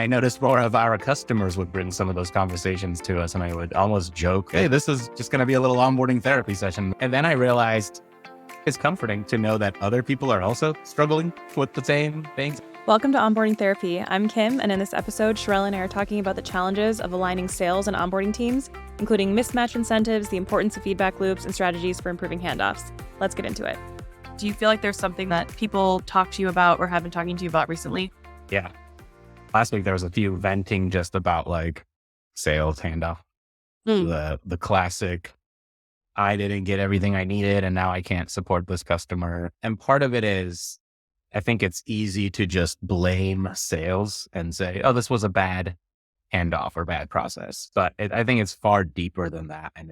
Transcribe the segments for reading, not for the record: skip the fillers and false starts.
I noticed more of our customers would bring some of those conversations to us, and I would almost joke, hey, this is just going to be a little onboarding therapy session. And then I realized it's comforting to know that other people are also struggling with the same things. Welcome to Onboarding Therapy. I'm Kim, and in this episode, Sherelle and I are talking about the challenges of aligning sales and onboarding teams, including mismatch incentives, the importance of feedback loops, and strategies for improving handoffs. Let's get into it. Do you feel like there's something that people talk to you about or have been talking to you about recently? Yeah. Last week, there was a few venting just about like sales handoff. The classic, I didn't get everything I needed and now I can't support this customer. And part of it is, I think it's easy to just blame sales and say, oh, this was a bad handoff or bad process. But I think it's far deeper than that. And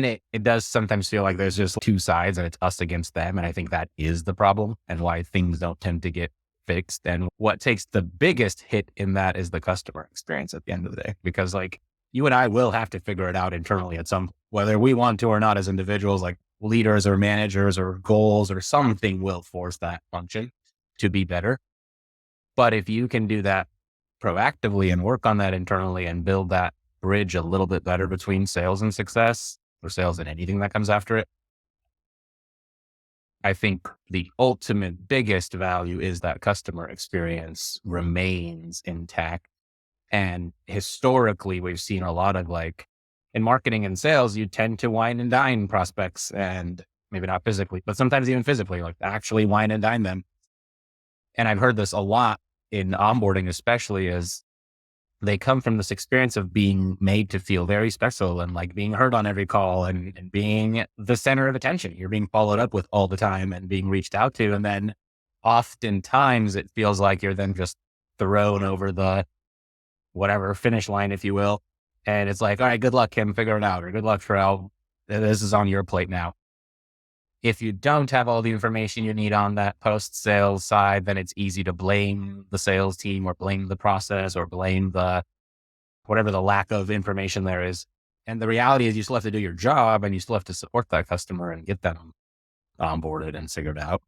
it does sometimes feel like there's just two sides and it's us against them. And I think that is the problem and why things don't tend to get fixed. And what takes the biggest hit in that is the customer experience at the end of the day, because like you and I will have to figure it out internally at some, whether we want to or not as individuals, like leaders or managers or goals or something will force that function to be better. But if you can do that proactively and work on that internally and build that bridge a little bit better between sales and success or sales and anything that comes after it, I think the ultimate biggest value is that customer experience remains intact. And historically, we've seen a lot of like in marketing and sales, you tend to wine and dine prospects, and maybe not physically, but sometimes even physically, like actually wine and dine them. And I've heard this a lot in onboarding, especially as they come from this experience of being made to feel very special and like being heard on every call and being the center of attention. You're being followed up with all the time and being reached out to. And then oftentimes it feels like you're then just thrown over the whatever finish line, if you will. And it's like, all right, good luck, Kim, figure it out. Or good luck, Sherelle. This is on your plate now. If you don't have all the information you need on that post-sales side, then it's easy to blame the sales team or blame the process or blame the whatever the lack of information there is. And the reality is you still have to do your job and you still have to support that customer and get them onboarded and figured out.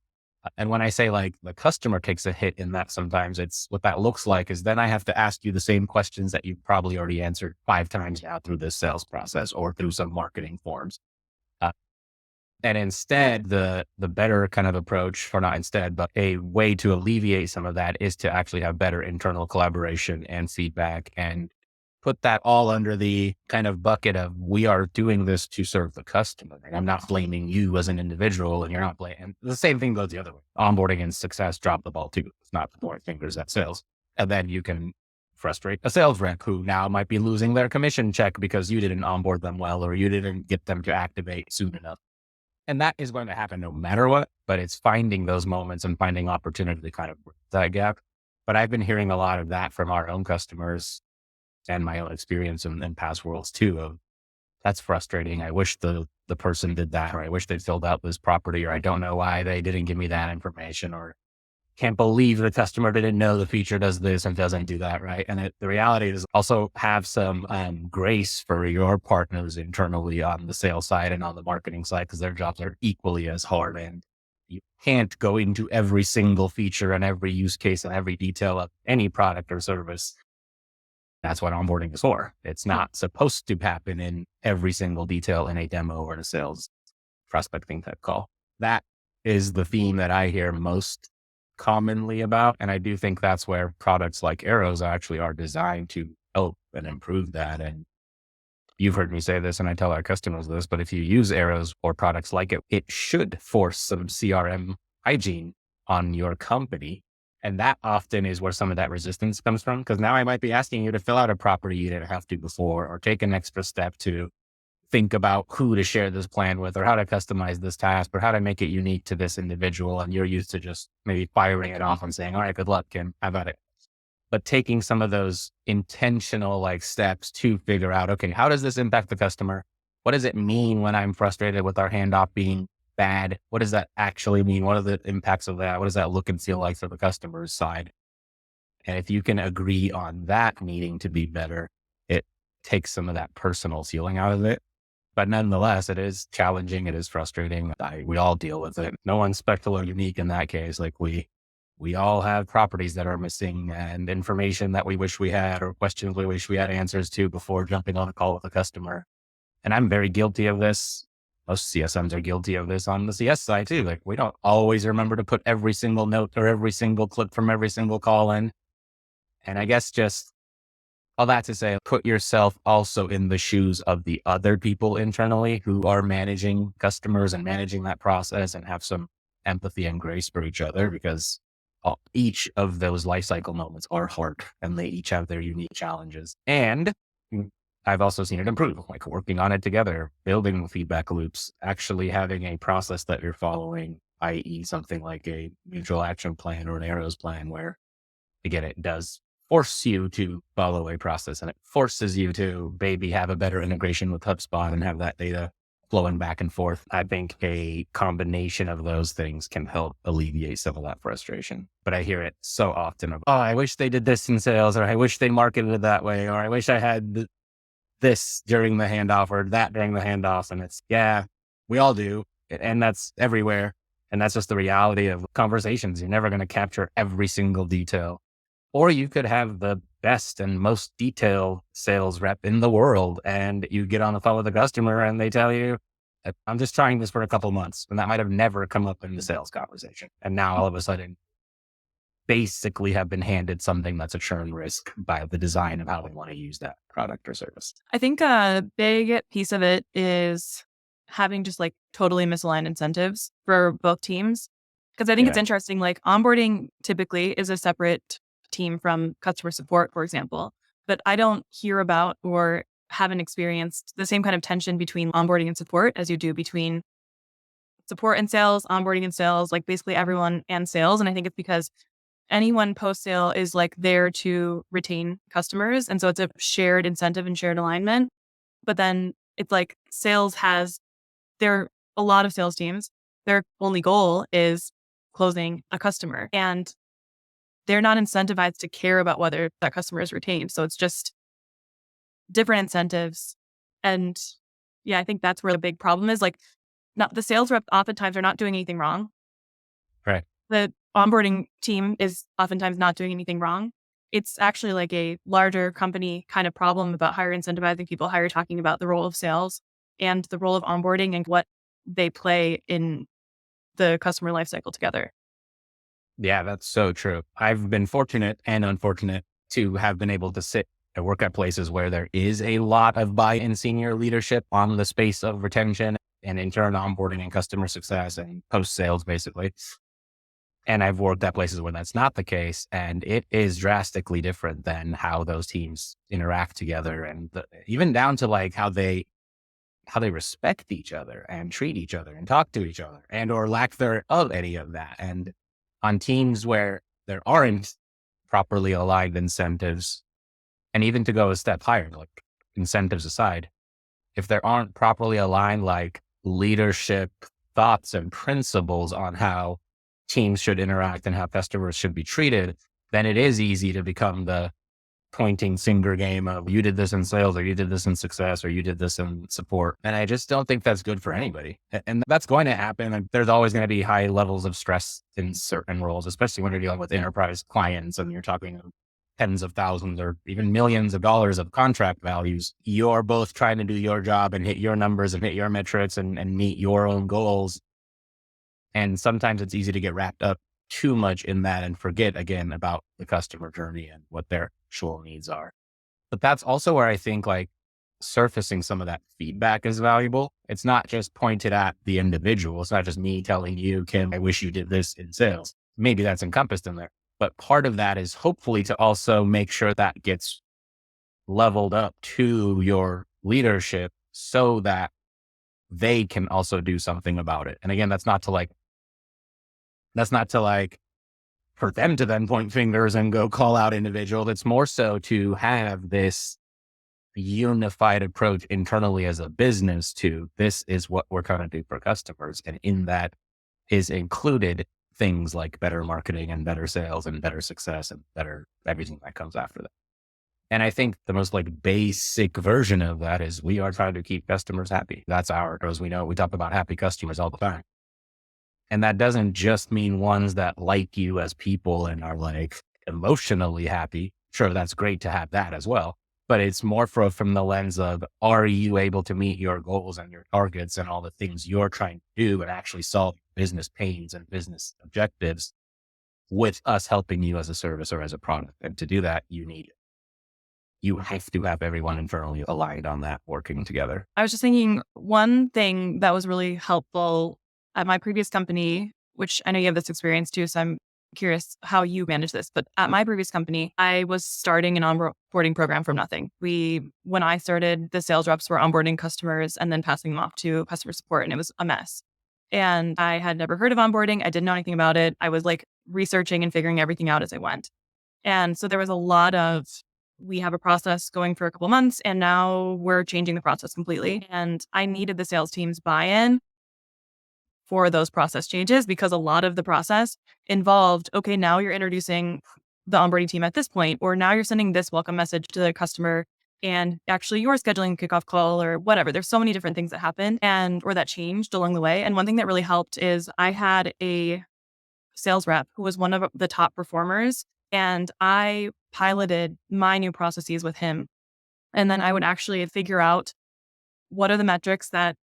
And when I say like the customer takes a hit in that, sometimes it's what that looks like is then I have to ask you the same questions that you've probably already answered 5 times now through this sales process or through some marketing forms. And instead, the better kind of approach, or not instead, but a way to alleviate some of that is to actually have better internal collaboration and feedback and put that all under the kind of bucket of we are doing this to serve the customer. And I'm not blaming you as an individual and you're not blaming. The same thing goes the other way. Onboarding and success drop the ball too. It's not pointing fingers at sales. And then you can frustrate a sales rep who now might be losing their commission check because you didn't onboard them well or you didn't get them to activate soon enough. And that is going to happen no matter what, but it's finding those moments and finding opportunity to kind of bridge that gap. But I've been hearing a lot of that from our own customers and my own experience in past worlds too, of that's frustrating. I wish the person did that, or I wish they'd filled out this property, or I don't know why they didn't give me that information, or can't believe the customer didn't know the feature does this and doesn't do that, right? And the reality is also have some grace for your partners internally on the sales side and on the marketing side, because their jobs are equally as hard. And you can't go into every single feature and every use case and every detail of any product or service. That's what onboarding is for. It's not supposed to happen in every single detail in a demo or in a sales prospecting type call. That is the theme that I hear most commonly about. And I do think that's where products like Arrows actually are designed to help and improve that. And you've heard me say this, and I tell our customers this, but if you use Arrows or products like it, it should force some CRM hygiene on your company. And that often is where some of that resistance comes from. Because now I might be asking you to fill out a property you didn't have to before, or take an extra step to think about who to share this plan with, or how to customize this task, or how to make it unique to this individual. And you're used to just maybe firing it off and saying, all right, good luck, Kim, how about it? But taking some of those intentional like steps to figure out, okay, how does this impact the customer? What does it mean when I'm frustrated with our handoff being bad? What does that actually mean? What are the impacts of that? What does that look and feel like for the customer's side? And if you can agree on that needing to be better, it takes some of that personal feeling out of it. But nonetheless, it is challenging. It is frustrating. We all deal with it. No one's special or unique in that case. Like we We all have properties that are missing and information that we wish we had or questions we wish we had answers to before jumping on a call with a customer. And I'm very guilty of this. Most CSMs are guilty of this on the CS side too. Like we don't always remember to put every single note or every single clip from every single call in. And I guess just all that to say, put yourself also in the shoes of the other people internally who are managing customers and managing that process and have some empathy and grace for each other because each of those life cycle moments are hard and they each have their unique challenges. And I've also seen it improve, like working on it together, building feedback loops, actually having a process that you're following, i.e. something like a mutual action plan or an arrows plan where, again, it does force you to follow a process and it forces you to maybe have a better integration with HubSpot and have that data flowing back and forth. I think a combination of those things can help alleviate some of that frustration. But I hear it so often of, oh, I wish they did this in sales, or I wish they marketed it that way, or I wish I had this during the handoff or that during the handoff. And it's, yeah, we all do. And that's everywhere. And that's just the reality of conversations. You're never going to capture every single detail. Or you could have the best and most detailed sales rep in the world. And you get on the phone with the customer and they tell you, I'm just trying this for a couple months. And that might have never come up in the sales conversation. And now all of a sudden, basically have been handed something that's a churn risk by the design of how they want to use that product or service. I think a big piece of it is having just like totally misaligned incentives for both teams. Because I think it's interesting, like onboarding typically is a separate team from customer support, for example. But I don't hear about or haven't experienced the same kind of tension between onboarding and support as you do between support and sales, onboarding and sales, like basically everyone and sales. And I think it's because anyone post sale is like there to retain customers. And so it's a shared incentive and shared alignment. But then it's like there are a lot of sales teams, their only goal is closing a customer. And they're not incentivized to care about whether that customer is retained. So it's just different incentives. And yeah, I think that's where the big problem is. Like, not the sales rep oftentimes are not doing anything wrong. Right. The onboarding team is oftentimes not doing anything wrong. It's actually like a larger company kind of problem about higher incentivizing people, higher talking about the role of sales and the role of onboarding and what they play in the customer lifecycle together. Yeah, that's so true. I've been fortunate and unfortunate to have been able to sit and work at places where there is a lot of buy-in senior leadership on the space of retention and in turn onboarding and customer success and post-sales basically. And I've worked at places where that's not the case. And it is drastically different than how those teams interact together and even down to like how they respect each other and treat each other and talk to each other and or lack thereof any of that. And on teams where there aren't properly aligned incentives, and even to go a step higher, like incentives aside, if there aren't properly aligned like leadership thoughts and principles on how teams should interact and how customers should be treated, then it is easy to become the pointing finger game of you did this in sales or you did this in success or you did this in support. And I just don't think that's good for anybody. And that's going to happen. And there's always going to be high levels of stress in certain roles, especially when you're dealing with enterprise clients and you're talking tens of thousands or even millions of dollars of contract values. You're both trying to do your job and hit your numbers and hit your metrics and meet your own goals. And sometimes it's easy to get wrapped up too much in that and forget again about the customer journey and what their actual needs are. But that's also where I think like surfacing some of that feedback is valuable. It's not just pointed at the individual. It's not just me telling you, Kim, I wish you did this in sales. Maybe that's encompassed in there. But part of that is hopefully to also make sure that gets leveled up to your leadership so that they can also do something about it. And again, that's not to for them to then point fingers and go call out individuals. It's more so to have this unified approach internally as a business to this is what we're trying to do for customers. And in that is included things like better marketing and better sales and better success and better everything that comes after that. And I think the most like basic version of that is we are trying to keep customers happy. That's as we know, we talk about happy customers all the time. And that doesn't just mean ones that like you as people and are like emotionally happy. Sure, that's great to have that as well. But it's more from the lens of, are you able to meet your goals and your targets and all the things you're trying to do and actually solve business pains and business objectives with us helping you as a service or as a product? And to do that, you have to have everyone internally aligned on that, working together. I was just thinking one thing that was really helpful at my previous company, which I know you have this experience too, so I'm curious how you manage this. But at my previous company, I was starting an onboarding program from nothing. When I started, the sales reps were onboarding customers and then passing them off to customer support, and it was a mess. And I had never heard of onboarding. I didn't know anything about it. I was like researching and figuring everything out as I went. And so there was a lot of, we have a process going for a couple months and now we're changing the process completely. And I needed the sales team's buy-in for those process changes because a lot of the process involved, okay, now you're introducing the onboarding team at this point, or now you're sending this welcome message to the customer and actually you're scheduling a kickoff call or whatever. There's so many different things that happened or that changed along the way. And one thing that really helped is I had a sales rep who was one of the top performers. And I piloted my new processes with him. And then I would actually figure out what are the metrics that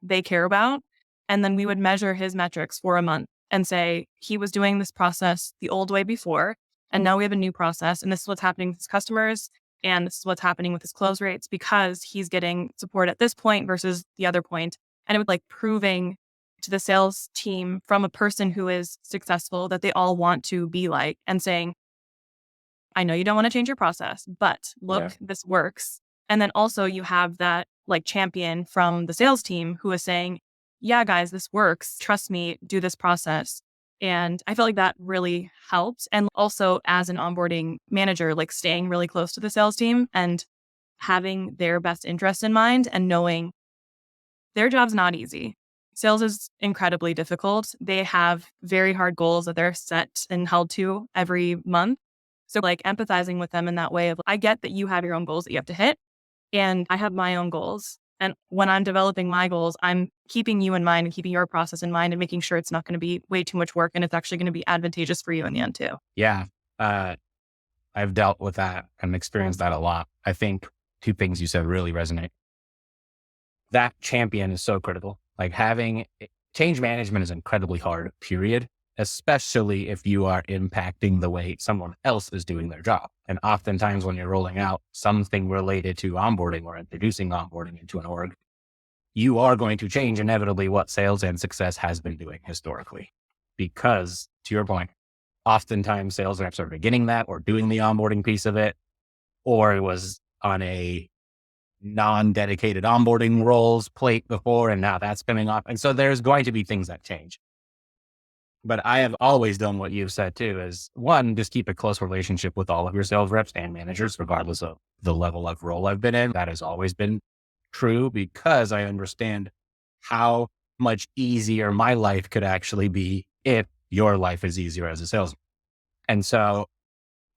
they care about. And then we would measure his metrics for a month and say, he was doing this process the old way before. And now we have a new process. And this is what's happening with his customers. And this is what's happening with his close rates because he's getting support at this point versus the other point. And it would like proving to the sales team from a person who is successful that they all want to be like and saying, I know you don't want to change your process, but look, this works. And then also you have that like champion from the sales team who is saying, yeah, guys, this works. Trust me, do this process. And I felt like that really helped. And also as an onboarding manager, like staying really close to the sales team and having their best interest in mind and knowing their job's not easy. Sales is incredibly difficult. They have very hard goals that they're set and held to every month. So like empathizing with them in that way of, I get that you have your own goals that you have to hit and I have my own goals. And when I'm developing my goals, I'm keeping you in mind and keeping your process in mind and making sure it's not going to be way too much work and it's actually going to be advantageous for you in the end too. Yeah. I've dealt with that and experienced that a lot. I think two things you said really resonate. That champion is so critical. Like having change management is incredibly hard, period, especially if you are impacting the way someone else is doing their job. And oftentimes when you're rolling out something related to onboarding or introducing onboarding into an org, you are going to change inevitably what sales and success has been doing historically. Because to your point, oftentimes sales reps are beginning that or doing the onboarding piece of it, or it was on a non-dedicated onboarding roles plate before, and now that's spinning off. And so there's going to be things that change. But I have always done what you've said too, is one, just keep a close relationship with all of your sales reps and managers, regardless of the level of role I've been in. That has always been true because I understand how much easier my life could actually be if your life is easier as a salesman. And so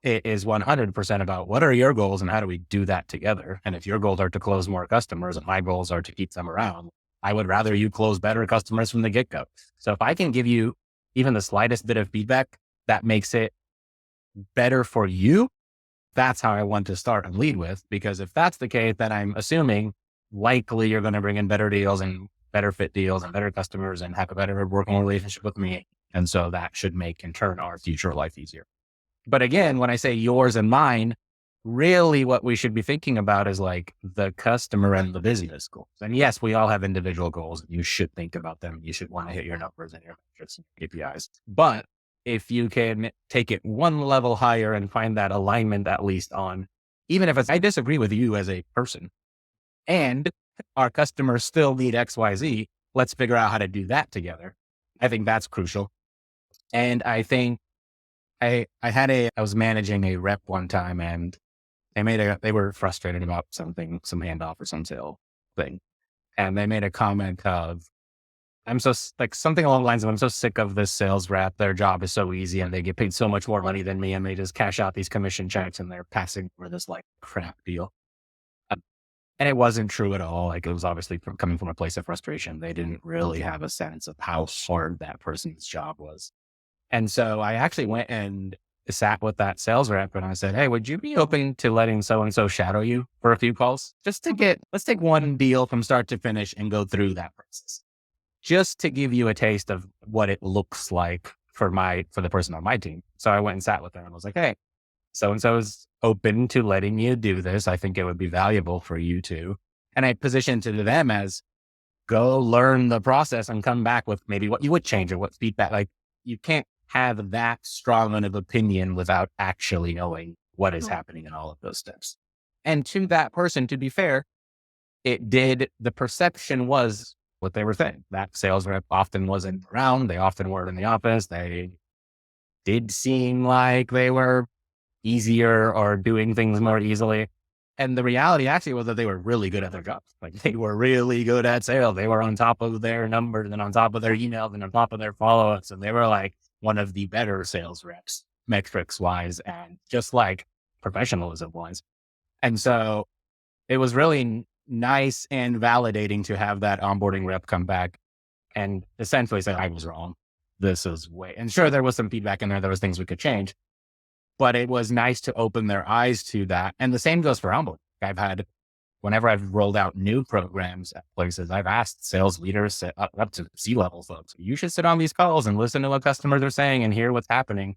it is 100% about what are your goals and how do we do that together? And if your goals are to close more customers and my goals are to keep them around, I would rather you close better customers from the get-go. So if I can give you even the slightest bit of feedback that makes it better for you, that's how I want to start and lead with. Because if that's the case, then I'm assuming likely you're going to bring in better deals and better fit deals and better customers and have a better working relationship with me. And so that should make in turn our future life easier. But again, when I say yours and mine, really what we should be thinking about is like the customer and the business goals. And yes, we all have individual goals. You should think about them. You should want to hit your numbers and your metrics and KPIs. But if you can take it one level higher and find that alignment, at least on, even if I disagree with you as a person and our customers still need XYZ, let's figure out how to do that together. I think that's crucial. And I think I was managing a rep one time and they were frustrated about something, some handoff or some sale thing. And they made a comment of, like something along the lines of, I'm so sick of this sales rep. Their job is so easy and they get paid so much more money than me. And they just cash out these commission checks and they're passing for this like crap deal. And it wasn't true at all. Like it was obviously coming from a place of frustration. They didn't really have a sense of how hard that person's job was. And so I actually went and sat with that sales rep and I said, "Hey, would you be open to letting so and so shadow you for a few calls? Just to let's take one deal from start to finish and go through that process. Just to give you a taste of what it looks like for the person on my team." So I went and sat with her and was like, "Hey, so and so is open to letting you do this. I think it would be valuable for you too." And I positioned it to them as, go learn the process and come back with maybe what you would change or what feedback. Like you can't have that strong of opinion without actually knowing what is happening in all of those steps. And to that person, to be fair, the perception was what they were saying. That sales rep often wasn't around. They often weren't in the office. They did seem like they were easier or doing things more easily. And the reality actually was that they were really good at their jobs. Like they were really good at sales. They were on top of their numbers and on top of their emails and on top of their follow-ups. And they were like one of the better sales reps, metrics wise, and just like professionalism wise. And so it was really nice and validating to have that onboarding rep come back and essentially say, I was wrong. This is and sure, there was some feedback in there. There was things we could change, but it was nice to open their eyes to that. And the same goes for onboarding. Whenever I've rolled out new programs at places, I've asked sales leaders up to C-level folks, you should sit on these calls and listen to what customers are saying and hear what's happening.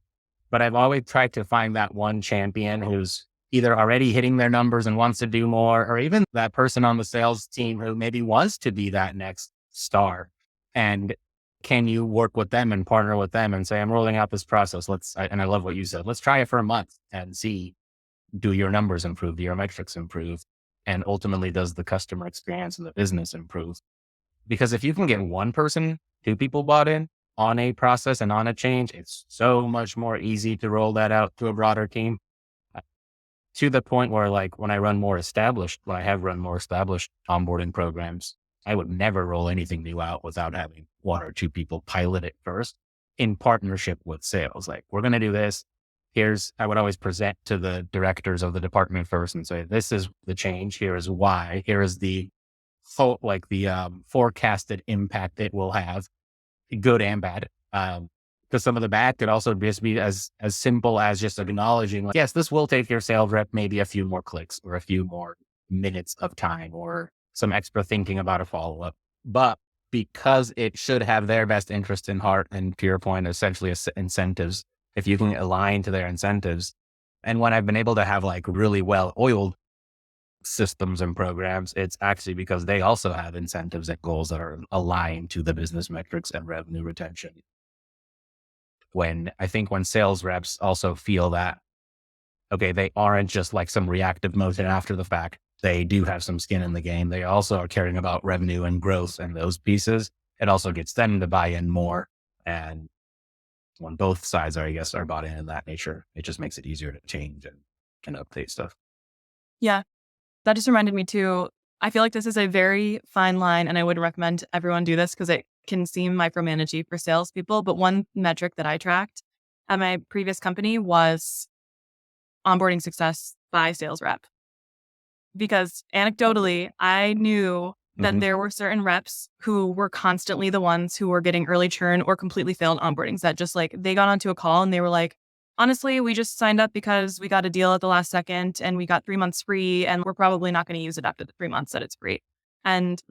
But I've always tried to find that one champion who's either already hitting their numbers and wants to do more, or even that person on the sales team who maybe wants to be that next star. And can you work with them and partner with them and say, I'm rolling out this process. And I love what you said. Let's try it for a month and see, do your numbers improve? Do your metrics improve? And ultimately, does the customer experience and the business improve? Because if you can get one person, two people bought in on a process and on a change, it's so much more easy to roll that out to a broader team. To the point where like when I have run more established onboarding programs, I would never roll anything new out without having one or two people pilot it first in partnership with sales. Like, we're going to do this. I would always present to the directors of the department first and say, this is the change. Here is why. Here is the forecasted impact it will have, good and bad. Because some of the bad could also just be as simple as just acknowledging, like, yes, this will take your sales rep maybe a few more clicks or a few more minutes of time or some extra thinking about a follow-up. But because it should have their best interest in heart, and to your point, essentially incentives, if you can align to their incentives. And when I've been able to have like really well-oiled systems and programs, it's actually because they also have incentives and goals that are aligned to the business metrics and revenue retention. When sales reps also feel that, okay, they aren't just like some reactive motion after the fact. They do have some skin in the game. They also are caring about revenue and growth and those pieces. It also gets them to buy in more. And when both sides are bought in that nature, it just makes it easier to change and update stuff. Yeah. That just reminded me too. I feel like this is a very fine line, and I would recommend everyone do this because it can seem micromanagey for salespeople. But one metric that I tracked at my previous company was onboarding success by sales rep. Because anecdotally, I knew that there were certain reps who were constantly the ones who were getting early churn or completely failed onboardings, that just like they got onto a call and they were like, honestly, we just signed up because we got a deal at the last second and we got 3 months free and we're probably not going to use it after the 3 months that it's free. And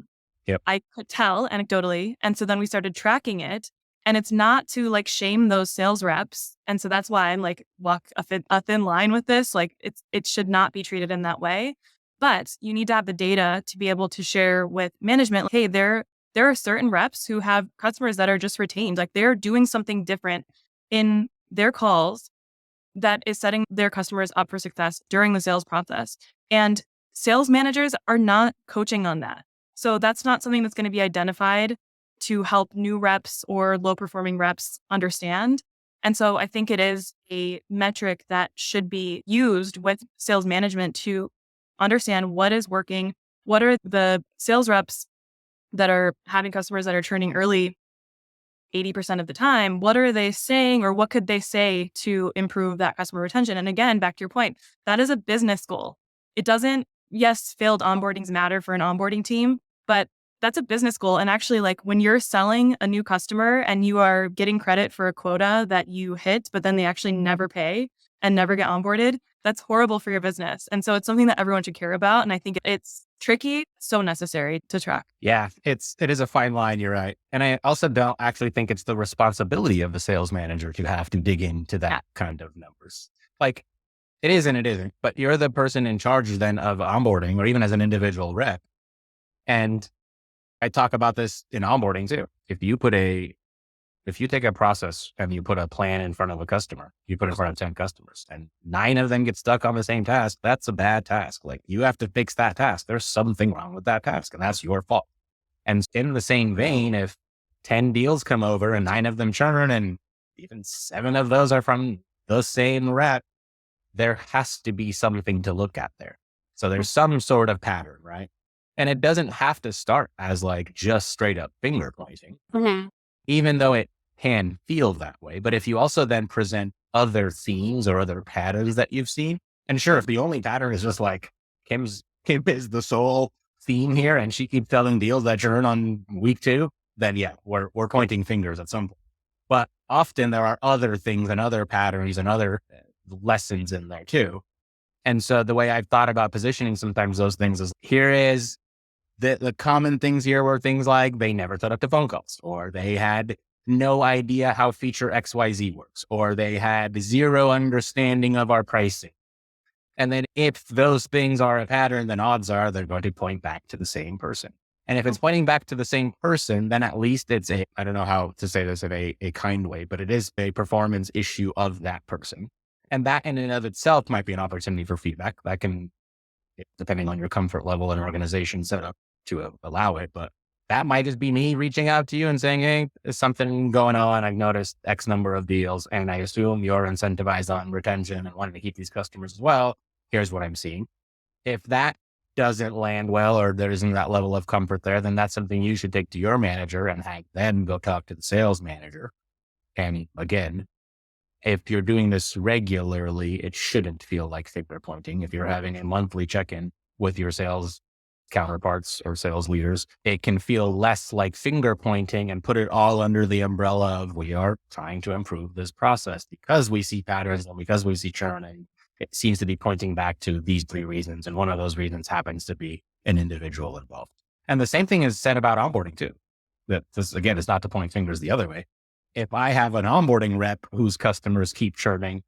Yep. I could tell anecdotally. And so then we started tracking it, and it's not to like shame those sales reps. And so that's why I'm like walk a thin line with this. Like it should not be treated in that way. But you need to have the data to be able to share with management. Like, hey, there are certain reps who have customers that are just retained. Like they're doing something different in their calls that is setting their customers up for success during the sales process. And sales managers are not coaching on that. So that's not something that's going to be identified to help new reps or low performing reps understand. And so I think it is a metric that should be used with sales management to understand what is working. What are the sales reps that are having customers that are churning early 80% of the time? What are they saying, or what could they say to improve that customer retention? And again, back to your point, that is a business goal. It doesn't yes, failed onboardings matter for an onboarding team, but that's a business goal. And actually, like when you're selling a new customer and you are getting credit for a quota that you hit, but then they actually never pay and never get onboarded, that's horrible for your business. And so it's something that everyone should care about. And I think it's tricky, so necessary to track. Yeah, it is a fine line. You're right. And I also don't actually think it's the responsibility of the sales manager to have to dig into that kind of numbers. Like it is and it isn't, but you're the person in charge then of onboarding or even as an individual rep. And I talk about this in onboarding too. If you take a process and you put a plan in front of a customer, you put it in front of 10 customers and 9 of them get stuck on the same task, that's a bad task. Like you have to fix that task. There's something wrong with that task and that's your fault. And in the same vein, if 10 deals come over and 9 of them churn and even 7 of those are from the same rep, there has to be something to look at there. So there's some sort of pattern, right? And it doesn't have to start as like just straight up finger pointing, even though it can feel that way. But if you also then present other themes or other patterns that you've seen, and sure, if the only pattern is just like Kim is the sole theme here and she keeps telling deals that churn on week 2, then yeah, we're pointing fingers at some point. But often there are other things and other patterns and other lessons in there too. And so the way I've thought about positioning sometimes those things is here is the common things here were things like they never set up the phone calls, or they had no idea how feature XYZ works, or they had zero understanding of our pricing. And then if those things are a pattern, then odds are they're going to point back to the same person. And if it's pointing back to the same person, then at least it's I don't know how to say this in a kind way, but it is a performance issue of that person. And that in and of itself might be an opportunity for feedback that can, depending on your comfort level and organization setup to allow it. But that might just be me reaching out to you and saying, hey, there's something going on. I've noticed X number of deals and I assume you're incentivized on retention and wanting to keep these customers as well. Here's what I'm seeing. If that doesn't land well, or there isn't that level of comfort there, then that's something you should take to your manager and have them go talk to the sales manager. And again, if you're doing this regularly, it shouldn't feel like finger pointing. If you're having a monthly check-in with your sales counterparts or sales leaders, it can feel less like finger pointing and put it all under the umbrella of we are trying to improve this process because we see patterns and because we see churn, and it seems to be pointing back to these 3 reasons. And one of those reasons happens to be an individual involved. And the same thing is said about onboarding too. That this, again, is not to point fingers the other way. If I have an onboarding rep whose customers keep churning,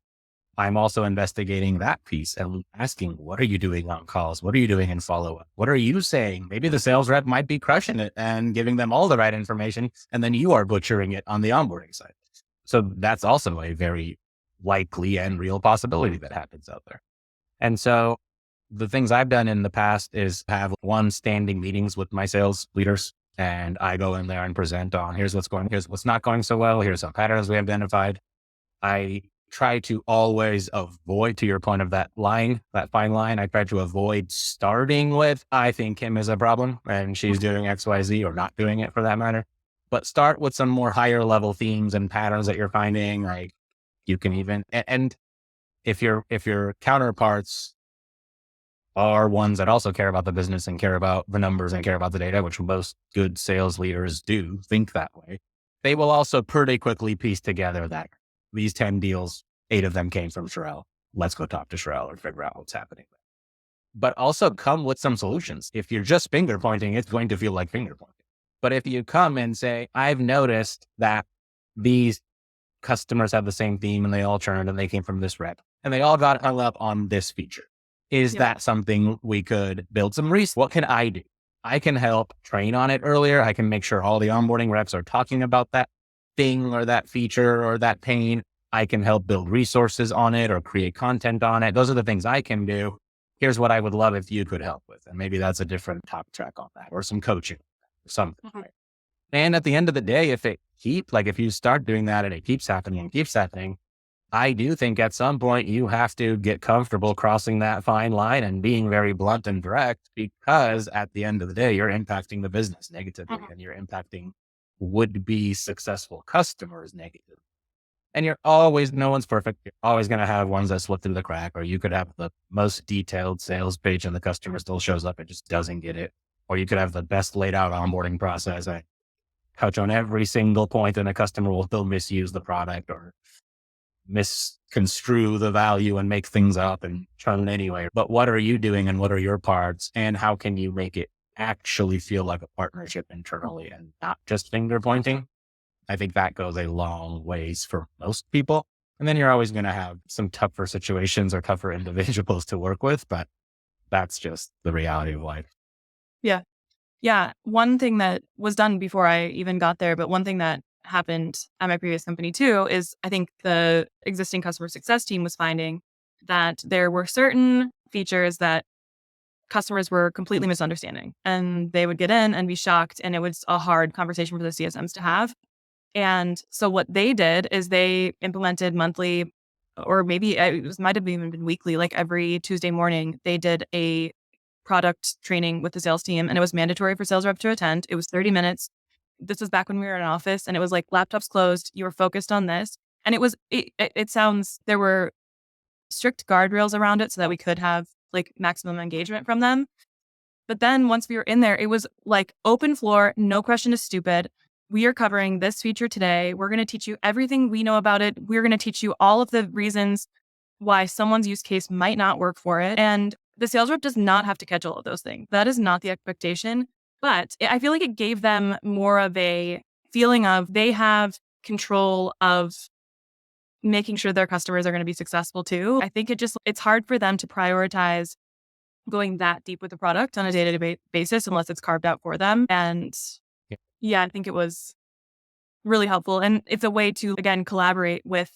I'm also investigating that piece and asking, what are you doing on calls? What are you doing in follow-up? What are you saying? Maybe the sales rep might be crushing it and giving them all the right information, and then you are butchering it on the onboarding side. So that's also a very likely and real possibility that happens out there. And so the things I've done in the past is have standing meetings with my sales leaders. And I go in there and present on here's what's not going so well. Here's some patterns we identified. I try to always avoid, to your point of that fine line, I try to avoid starting with, I think Kim is a problem and she's doing XYZ or not doing it for that matter. But start with some more higher level themes and patterns that you're finding. Like you can even, and if your counterparts are ones that also care about the business and care about the numbers and care about the data, which most good sales leaders do think that way, they will also pretty quickly piece together that these 10 deals, 8 of them came from Sherelle. Let's go talk to Sherelle and figure out what's happening. But also come with some solutions. If you're just finger pointing, it's going to feel like finger pointing. But if you come and say, I've noticed that these customers have the same theme and they all churned and they came from this rep and they all got hung up on this feature. Is that something we could build some research? What can I do? I can help train on it earlier. I can make sure all the onboarding reps are talking about that thing or that feature or that pain. I can help build resources on it or create content on it. Those are the things I can do. Here's what I would love if you could help with. And maybe that's a different talk track on that or some coaching or something. Right? And at the end of the day, if you start doing that and it keeps happening, I do think at some point you have to get comfortable crossing that fine line and being very blunt and direct, because at the end of the day, you're impacting the business negatively and you're impacting would-be successful customers negatively. And you're always, no one's perfect. You're always going to have ones that slip through the crack, or you could have the most detailed sales page and the customer still shows up and just doesn't get it. Or you could have the best laid out onboarding process. I touch on every single point and a customer will still misuse the product or misconstrue the value and make things up and churn anyway. But what are you doing and what are your parts and how can you make it actually feel like a partnership internally and not just finger pointing? I think that goes a long ways for most people. And then you're always going to have some tougher situations or tougher individuals to work with, but that's just the reality of life. Yeah. Yeah. One thing that was done before I even got there, but one thing that happened at my previous company too, is I think the existing customer success team was finding that there were certain features that customers were completely misunderstanding, and they would get in and be shocked. And it was a hard conversation for the CSMs to have. And so what they did is they implemented monthly, or maybe might have even been weekly, like every Tuesday morning, they did a product training with the sales team, and it was mandatory for sales rep to attend. It was 30 minutes. This was back when we were in an office, and it was like laptops closed. You were focused on this. And it sounds, there were strict guardrails around it so that we could have like maximum engagement from them. But then once we were in there, it was like open floor, no question is stupid. We are covering this feature today. We're going to teach you everything we know about it. We're going to teach you all of the reasons why someone's use case might not work for it. And the sales rep does not have to catch all of those things. That is not the expectation. But I feel like it gave them more of a feeling of they have control of making sure their customers are going to be successful too. I think it's hard for them to prioritize going that deep with the product on a day-to-day basis unless it's carved out for them. And yeah, I think it was really helpful. And it's a way to, again, collaborate with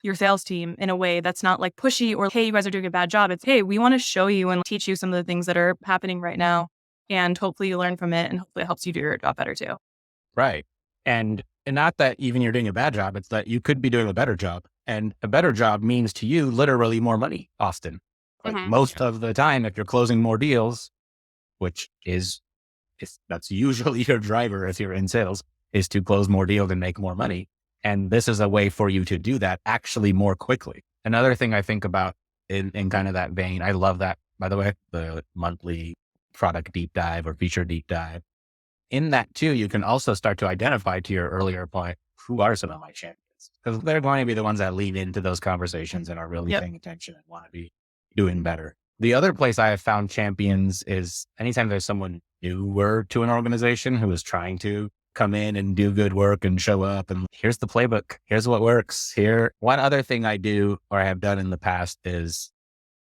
your sales team in a way that's not like pushy or, hey, you guys are doing a bad job. It's, hey, we want to show you and teach you some of the things that are happening right now. And hopefully you learn from it and hopefully it helps you do your job better too. Right. And not that even you're doing a bad job, it's that you could be doing a better job. And a better job means to you literally more money often. Like most of the time, if you're closing more deals, which that's usually your driver if you're in sales, is to close more deals and make more money. And this is a way for you to do that actually more quickly. Another thing I think about in kind of that vein, I love that, by the way, the monthly product deep dive or feature deep dive. In that too, you can also start to identify, to your earlier point, who are some of my champions? Because they're going to be the ones that lean into those conversations and are really paying attention and want to be doing better. The other place I have found champions is anytime there's someone newer to an organization who is trying to come in and do good work and show up and here's the playbook. Here's what works here. One other thing I do or I have done in the past is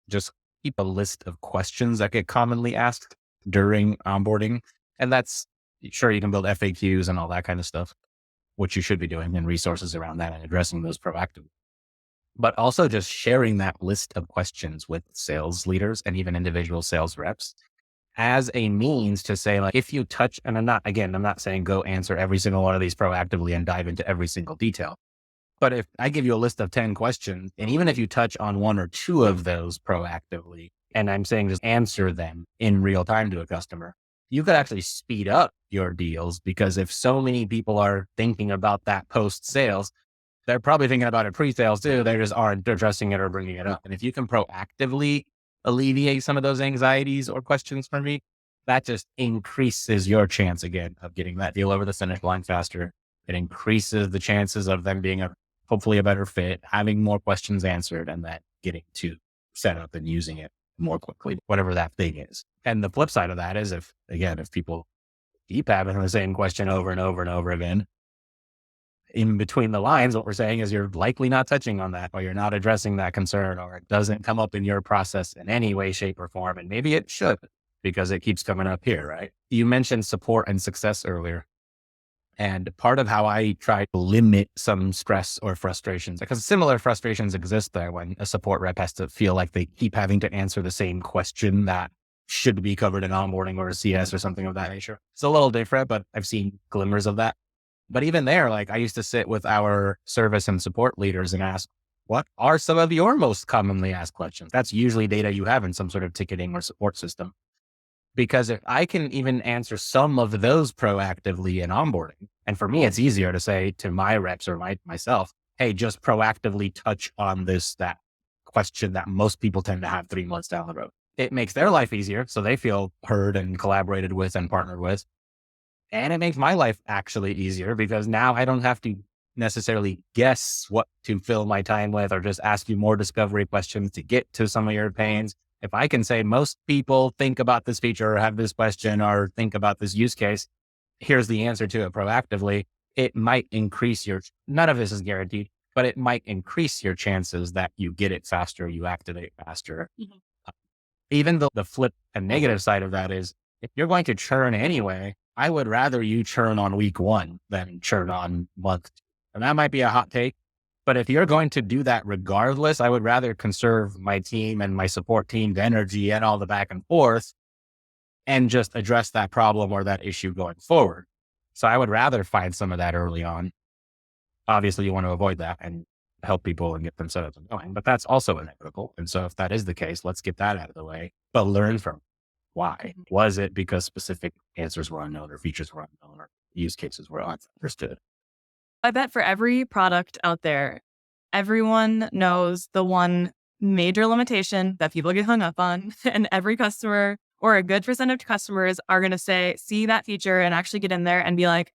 just keep a list of questions that get commonly asked during onboarding. And that's sure you can build FAQs and all that kind of stuff, which you should be doing and resources around that and addressing those proactively. But also just sharing that list of questions with sales leaders and even individual sales reps as a means to say, like, if you touch, and I'm not saying go answer every single one of these proactively and dive into every single detail. But if I give you a list of 10 questions, and even if you touch on one or two of those proactively, and I'm saying just answer them in real time to a customer, you could actually speed up your deals because if so many people are thinking about that post sales, they're probably thinking about it pre-sales too. They just aren't addressing it or bringing it up. And if you can proactively alleviate some of those anxieties or questions for me, that just increases your chance again of getting that deal over the finish line faster. It increases the chances of them being hopefully a better fit, having more questions answered, and that getting to set up and using it more quickly, whatever that thing is. And the flip side of that is if people keep having the same question over and over and over again, in between the lines, what we're saying is you're likely not touching on that, or you're not addressing that concern, or it doesn't come up in your process in any way, shape, or form. And maybe it should because it keeps coming up here, right? You mentioned support and success earlier. And part of how I try to limit some stress or frustrations, because similar frustrations exist there when a support rep has to feel like they keep having to answer the same question that should be covered in onboarding or a CS or something of that nature. It's a little different, but I've seen glimmers of that. But even there, like I used to sit with our service and support leaders and ask, what are some of your most commonly asked questions? That's usually data you have in some sort of ticketing or support system. Because if I can even answer some of those proactively in onboarding, And for me, it's easier to say to my reps or myself, hey, just proactively touch on that question that most people tend to have 3 months down the road. It makes their life easier. So they feel heard and collaborated with and partnered with. And it makes my life actually easier because now I don't have to necessarily guess what to fill my time with or just ask you more discovery questions to get to some of your pains. If I can say most people think about this feature or have this question or think about this use case, here's the answer to it proactively, it might increase none of this is guaranteed, but it might increase your chances that you get it faster, you activate faster. Mhm. Even though the flip and negative side of that is if you're going to churn anyway, I would rather you churn on week 1 than churn on month 2. And that might be a hot take, but if you're going to do that regardless, I would rather conserve my team and my support team's energy and all the back and forth and just address that problem or that issue going forward. So I would rather find some of that early on. Obviously, you want to avoid that and help people and get them set up and going, but that's also inevitable. And so if that is the case, let's get that out of the way, but learn from why. Was it because specific answers were unknown or features were unknown or use cases were understood? I bet for every product out there, everyone knows the one major limitation that people get hung up on. And every customer or a good percentage of customers are going to see that feature and actually get in there and be like,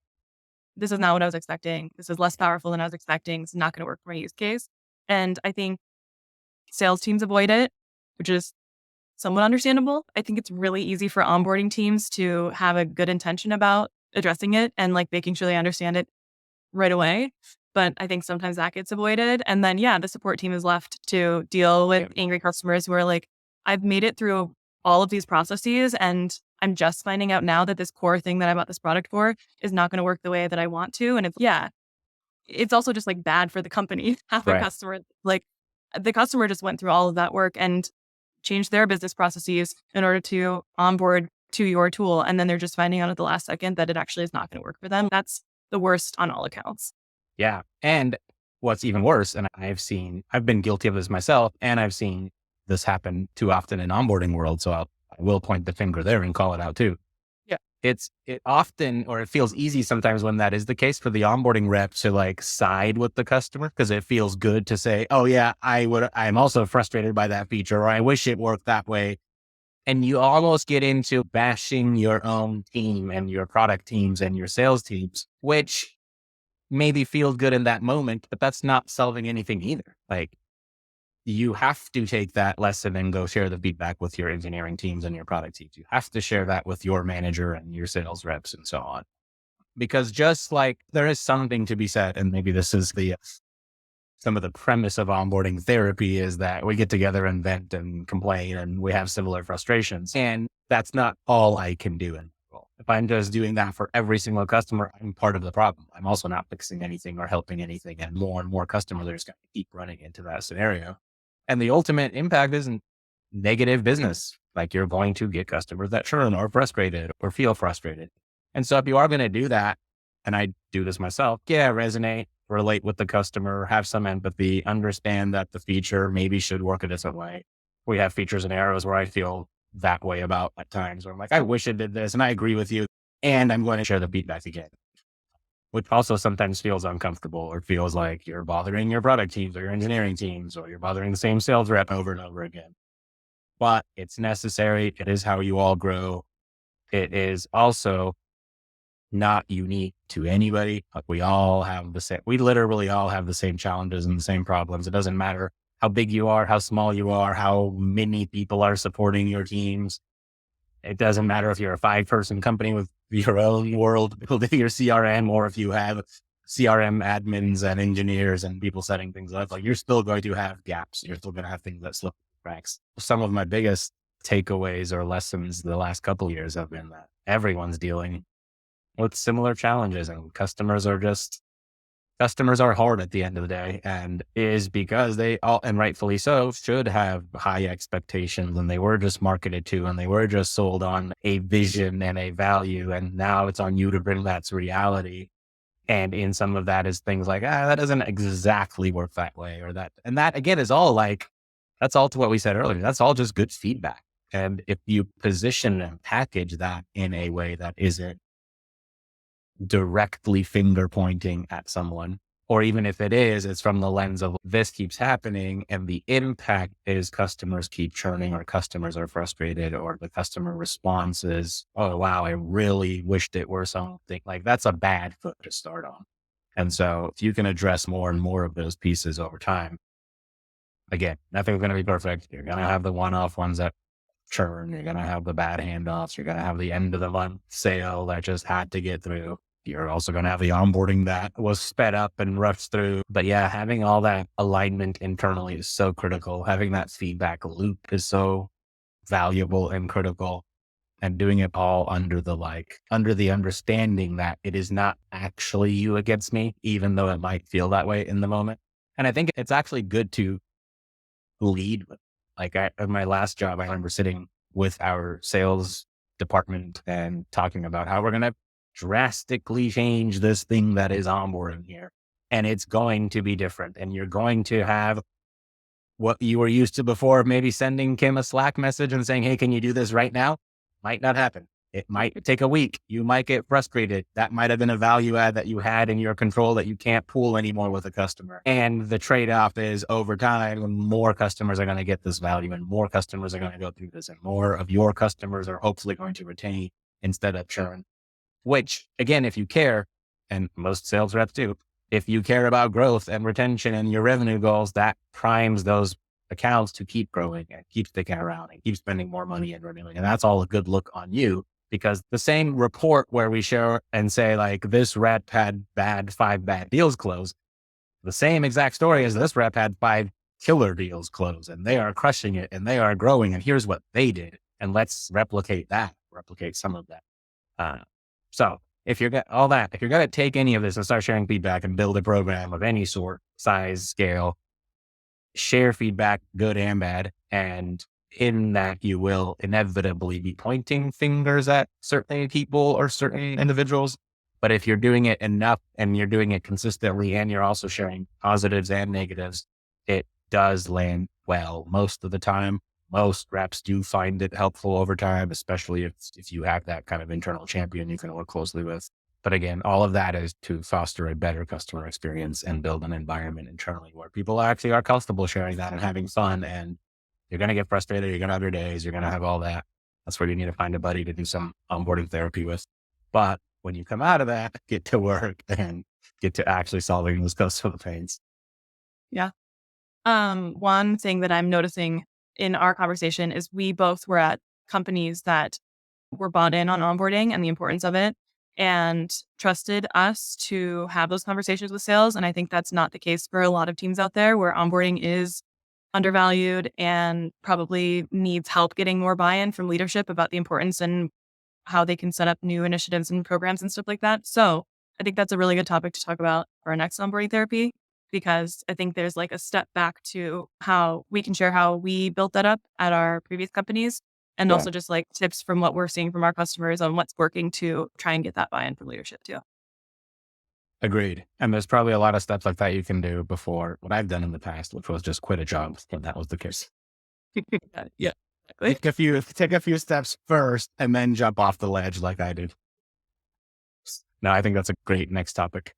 this is not what I was expecting. This is less powerful than I was expecting. It's not going to work for my use case. And I think sales teams avoid it, which is somewhat understandable. I think it's really easy for onboarding teams to have a good intention about addressing it and like making sure they understand it right away. But I think sometimes that gets avoided. And then, the support team is left to deal with angry customers who are like, I've made it through all of these processes and I'm just finding out now that this core thing that I bought this product for is not going to work the way that I want to. And it's also just like bad for the company. Have a Right. customer, like the customer just went through all of that work and changed their business processes in order to onboard to your tool. And then they're just finding out at the last second that it actually is not going to work for them. That's the worst on all accounts. Yeah. And what's even worse, and I've been guilty of this myself, and I've seen this happen too often in onboarding world. So I will point the finger there and call it out too. Yeah. It often, or it feels easy sometimes when that is the case for the onboarding rep to like side with the customer because it feels good to say, oh yeah, I'm also frustrated by that feature, or I wish it worked that way. And you almost get into bashing your own team and your product teams and your sales teams, which maybe feels good in that moment, but that's not solving anything either. Like you have to take that lesson and go share the feedback with your engineering teams and your product teams. You have to share that with your manager and your sales reps and so on. Because just like there is something to be said, and maybe this is some of the premise of onboarding therapy is that we get together and vent and complain and we have similar frustrations. And that's not all I can do. And if I'm just doing that for every single customer, I'm part of the problem. I'm also not fixing anything or helping anything. And more customers are just going to keep running into that scenario. And the ultimate impact isn't negative business. Like you're going to get customers that churn or frustrated or feel frustrated. And so if you are going to do that, and I do this myself, resonate, relate with the customer, have some empathy, understand that the feature maybe should work a different way. We have features and arrows where I feel that way about at times where I'm like, I wish it did this and I agree with you. And I'm going to share the feedback again, which also sometimes feels uncomfortable or feels like you're bothering your product teams or your engineering teams, or you're bothering the same sales rep over and over again. But it's necessary. It is how you all grow. It is also not unique to anybody. Like we literally all have the same challenges and the same problems. It doesn't matter how big you are, how small you are, how many people are supporting your teams. It doesn't matter if you're a 5-person company with your own world building your CRM, or if you have CRM admins and engineers and people setting things up. Like you're still going to have gaps. You're still going to have things that slip through the cracks. Some of my biggest takeaways or lessons the last couple of years have been that everyone's dealing with similar challenges, and customers are hard at the end of the day, and is because they all, and rightfully so, should have high expectations, and they were just marketed to, and they were just sold on a vision and a value. And now it's on you to bring that to reality. And in some of that is things like, that doesn't exactly work that way, or that, and that again is all like, that's all to what we said earlier. That's all just good feedback. And if you position and package that in a way that isn't directly finger pointing at someone. Or even if it is, it's from the lens of this keeps happening and the impact is customers keep churning or customers are frustrated or the customer response is, oh, wow, I really wished it were something like that's a bad foot to start on. And so if you can address more and more of those pieces over time, again, nothing's going to be perfect. You're going to have the one-off ones that churn. You're going to have the bad handoffs. You're going to have the end of the month sale that just had to get through. You're also going to have the onboarding that was sped up and rushed through. But yeah, having all that alignment internally is so critical. Having that feedback loop is so valuable and critical. And doing it all under the understanding that it is not actually you against me, even though it might feel that way in the moment. And I think it's actually good to lead with. Like at my last job, I remember sitting with our sales department and talking about how we're going to drastically change this thing that is onboarding here. And it's going to be different. And you're going to have what you were used to before, maybe sending Kim a Slack message and saying, hey, can you do this right now? Might not happen. It might take a week. You might get frustrated. That might have been a value add that you had in your control that you can't pull anymore with a customer. And the trade-off is over time, more customers are going to get this value and more customers are going to go through this and more of your customers are hopefully going to retain instead of churn, which again, if you care, and most sales reps do, if you care about growth and retention and your revenue goals, that primes those accounts to keep growing and keep sticking around and keep spending more money and renewing. And that's all a good look on you, because the same report where we share and say like this rep had 5 bad deals closed, the same exact story as this rep had 5 killer deals closed and they are crushing it and they are growing. And here's what they did. And let's replicate some of that. So if you're going to take any of this and start sharing feedback and build a program of any sort, size, scale, share feedback, good and bad. And in that, you will inevitably be pointing fingers at certain people or certain individuals. But if you're doing it enough and you're doing it consistently and you're also sharing positives and negatives, it does land well most of the time. Most reps do find it helpful over time, especially if you have that kind of internal champion you can work closely with. But again, all of that is to foster a better customer experience and build an environment internally where people actually are comfortable sharing that and having fun. And you're going to get frustrated. You're going to have your days. You're going to have all that. That's where you need to find a buddy to do some onboarding therapy with. But when you come out of that, get to work and get to actually solving those customer pains. Yeah. One thing that I'm noticing in our conversation is we both were at companies that were bought in on onboarding and the importance of it and trusted us to have those conversations with sales. And I think that's not the case for a lot of teams out there where onboarding is undervalued and probably needs help getting more buy-in from leadership about the importance and how they can set up new initiatives and programs and stuff like that. So I think that's a really good topic to talk about for our next onboarding therapy, because I think there's like a step back to how we can share how we built that up at our previous companies. And also just like tips from what we're seeing from our customers on what's working to try and get that buy-in from leadership too. Agreed. And there's probably a lot of steps like that you can do before what I've done in the past, which was just quit a job. And that was the case. Yeah. Take a few steps first and then jump off the ledge like I did. No, I think that's a great next topic.